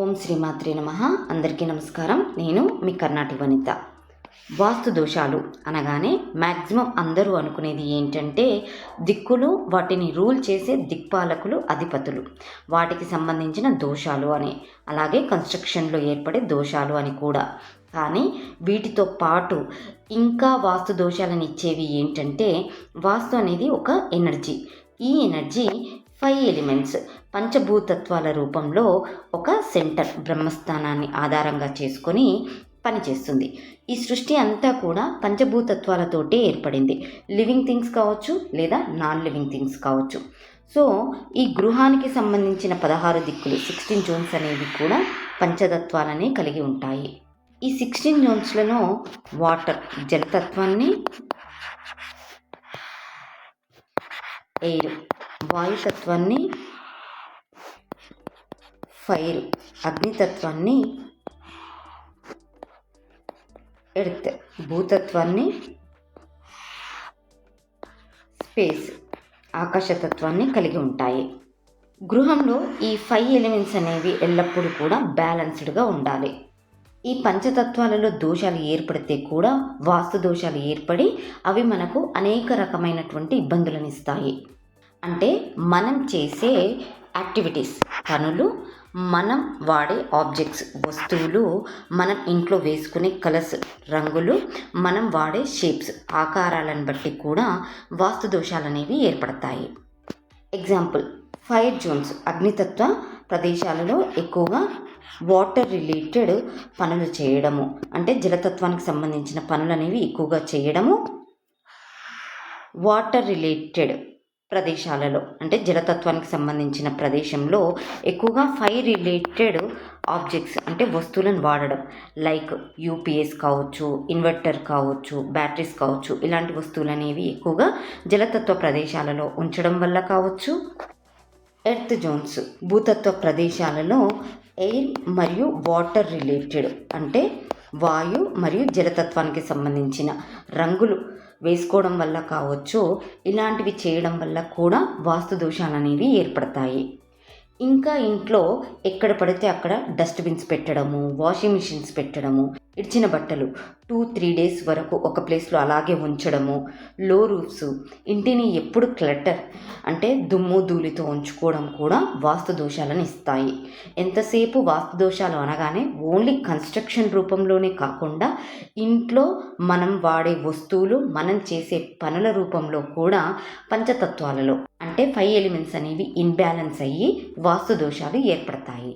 ఓం శ్రీమాత్రే నమః. అందరికీ నమస్కారం. నేను మీ కర్ణాటి వనిత. వాస్తు దోషాలు అనగానే మ్యాక్సిమం అందరూ అనుకునేది ఏంటంటే దిక్కులు, వాటిని రూల్ చేసే దిక్పాలకులు, అధిపతులు, వాటికి సంబంధించిన దోషాలు అని, అలాగే కన్స్ట్రక్షన్లో ఏర్పడే దోషాలు అని కూడా. కానీ వీటితో పాటు ఇంకా వాస్తు దోషాలను ఇచ్చేవి ఏంటంటే, వాస్తు అనేది ఒక ఎనర్జీ. ఈ ఎనర్జీ 5 ఎలిమెంట్స్ పంచభూతత్వాల రూపంలో ఒక సెంటర్, బ్రహ్మస్థానాన్ని ఆధారంగా చేసుకొని పనిచేస్తుంది. ఈ సృష్టి అంతా కూడా పంచభూతత్వాలతోటే ఏర్పడింది. లివింగ్ థింగ్స్ కావచ్చు, లేదా నాన్ లివింగ్ థింగ్స్ కావచ్చు. సో ఈ గృహానికి సంబంధించిన 16 దిక్కులు, 16 జోన్స్ అనేవి కూడా పంచతత్వాలనే కలిగి ఉంటాయి. ఈ 16 జోన్స్లలో వాటర్, జలతత్వాన్ని, ఎయిర్, వాయుతత్వాన్ని, ఫైర్, అగ్నితత్వాన్ని, ఎర్త్, భూతత్వాన్ని, స్పేస్, ఆకాశతత్వాన్ని కలిగి ఉంటాయి. గృహంలో ఈ 5 ఎలిమెంట్స్ అనేవి ఎల్లప్పుడూ కూడా బ్యాలెన్స్డ్గా ఉండాలి. ఈ పంచతత్వాలలో దోషాలు ఏర్పడితే కూడా వాస్తు దోషాలు ఏర్పడి అవి మనకు అనేక రకమైనటువంటి ఇబ్బందులను ఇస్తాయి. అంటే మనం చేసే యాక్టివిటీస్, పనులు, మనం వాడే ఆబ్జెక్ట్స్, వస్తువులు, మనం ఇంట్లో వేసుకునే కలర్స్, రంగులు, మనం వాడే షేప్స్, ఆకారాలను బట్టి కూడా వాస్తు దోషాలు అనేవి ఏర్పడతాయి. ఎగ్జాంపుల్, ఫైర్ జోన్స్, అగ్నితత్వ ప్రదేశాలలో ఎక్కువగా వాటర్ రిలేటెడ్ పనులు చేయడము, అంటే జలతత్వానికి సంబంధించిన పనులు అనేవి ఎక్కువగా చేయడము. వాటర్ రిలేటెడ్ ప్రదేశాలలో, అంటే జలతత్వానికి సంబంధించిన ప్రదేశంలో ఎక్కువగా ఫైర్ రిలేటెడ్ ఆబ్జెక్ట్స్, అంటే వస్తువులను వాడడం. లైక్ యూపీఎస్ కావచ్చు, ఇన్వర్టర్ కావచ్చు, బ్యాటరీస్ కావచ్చు. ఇలాంటి వస్తువులు అనేవి ఎక్కువగా జలతత్వ ప్రదేశాలలో ఉంచడం వల్ల కావచ్చు. ఎర్త్ జోన్స్, భూతత్వ ప్రదేశాలలో ఎయిర్ మరియు వాటర్ రిలేటెడ్, అంటే వాయు మరియు జలతత్వానికి సంబంధించిన రంగులు వేసుకోవడం వల్ల కావచ్చు. ఇలాంటివి చేయడం వల్ల కూడా వాస్తు దోషాలు అనేవి ఏర్పడతాయి. ఇంకా ఇంట్లో ఎక్కడ పడితే అక్కడ డస్ట్బిన్స్ పెట్టడము, వాషింగ్ మిషన్స్ పెట్టడము, ఇడిచిన బట్టలు 2-3 డేస్ వరకు ఒక ప్లేస్లో అలాగే ఉంచడము, లో రూఫ్స్, ఇంటిని ఎప్పుడు క్లటర్, అంటే దుమ్ము ధూళితో ఉంచుకోవడం కూడా వాస్తు దోషాలను ఇస్తాయి. ఎంతసేపు వాస్తు దోషాలు అనగానే ఓన్లీ కన్స్ట్రక్షన్ రూపంలోనే కాకుండా ఇంట్లో మనం వాడే వస్తువులు, మనం చేసే పనుల రూపంలో కూడా పంచతత్వాలలో, అంటే 5 ఎలిమెంట్స్ అనేవి ఇన్బ్యాలెన్స్ అయ్యి వాస్తు దోషాలు ఏర్పడతాయి.